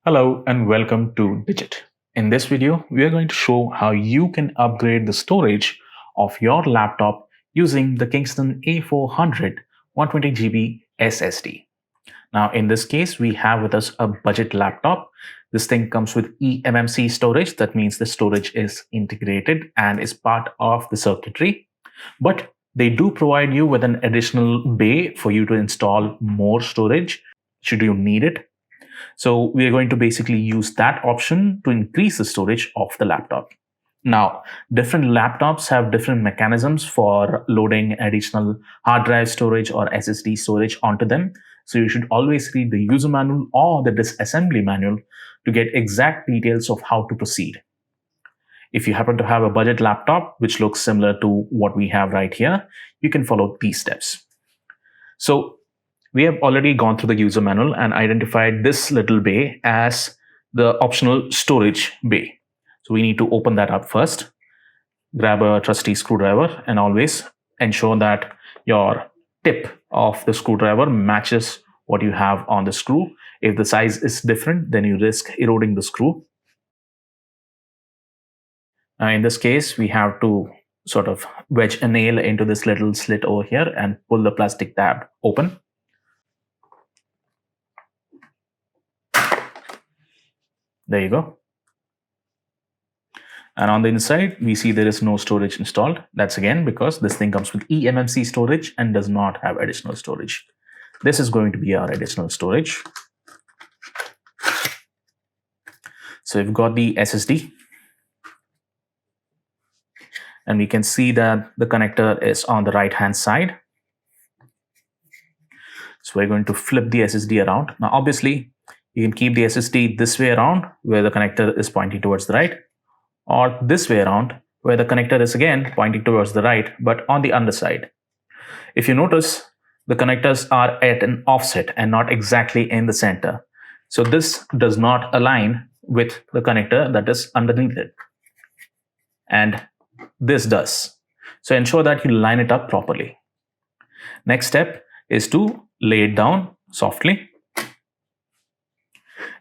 Hello and welcome to Digit. In this video, we are going to show how you can upgrade the storage of your laptop using the Kingston A400 120GB SSD. Now, in this case, we have with us a budget laptop. This thing comes with eMMC storage. That means the storage is integrated and is part of the circuitry. But they do provide you with an additional bay for you to install more storage should you need it. So we are going to basically use that option to increase the storage of the laptop. Now, different laptops have different mechanisms for loading additional hard drive storage or SSD storage onto them. So you should always read the user manual or the disassembly manual to get exact details of how to proceed. If you happen to have a budget laptop, which looks similar to what we have right here, you can follow these steps. So we have already gone through the user manual and identified this little bay as the optional storage bay. So we need to open that up first. Grab a trusty screwdriver and always ensure that your tip of the screwdriver matches what you have on the screw. If the size is different, then you risk eroding the screw. In this case, we have to sort of wedge a nail into this little slit over here and pull the plastic tab open. There you go. And on the inside, we see there is no storage installed. That's again because this thing comes with eMMC storage and does not have additional storage. This is going to be our additional storage. So we've got the SSD. And we can see that the connector is on the right-hand side. So we're going to flip the SSD around. Now, obviously, you can keep the SSD this way around, where the connector is pointing towards the right, or this way around, where the connector is again pointing towards the right, but on the underside. If you notice, the connectors are at an offset and not exactly in the center. So this does not align with the connector that is underneath it. And this does. So ensure that you line it up properly. Next step is to lay it down softly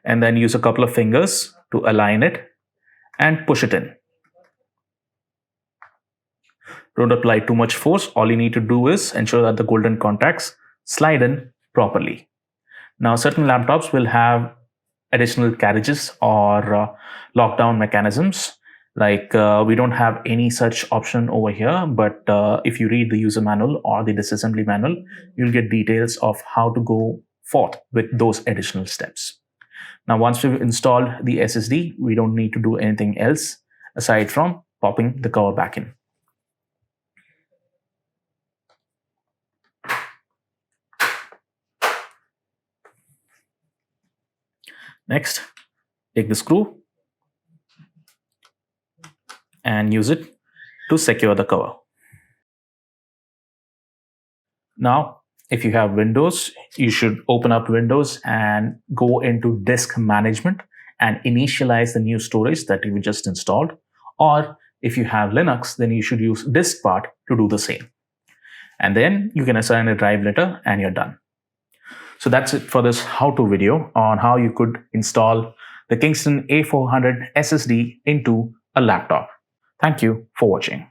and then use a couple of fingers to align it and push it in. Don't apply too much force. All you need to do is ensure that the golden contacts slide in properly. Now, certain laptops will have additional carriages or lockdown mechanisms. Like we don't have any such option over here, but if you read the user manual or the disassembly manual, you'll get details of how to go forth with those additional steps. Now, once we've installed the SSD, we don't need to do anything else aside from popping the cover back in. Next, take the screw and use it to secure the cover. Now, if you have Windows, you should open up Windows and go into disk management and initialize the new storage that you just installed. Or if you have Linux, then you should use diskpart to do the same. And then you can assign a drive letter and you're done. So that's it for this how-to video on how you could install the Kingston A400 SSD into a laptop. Thank you for watching.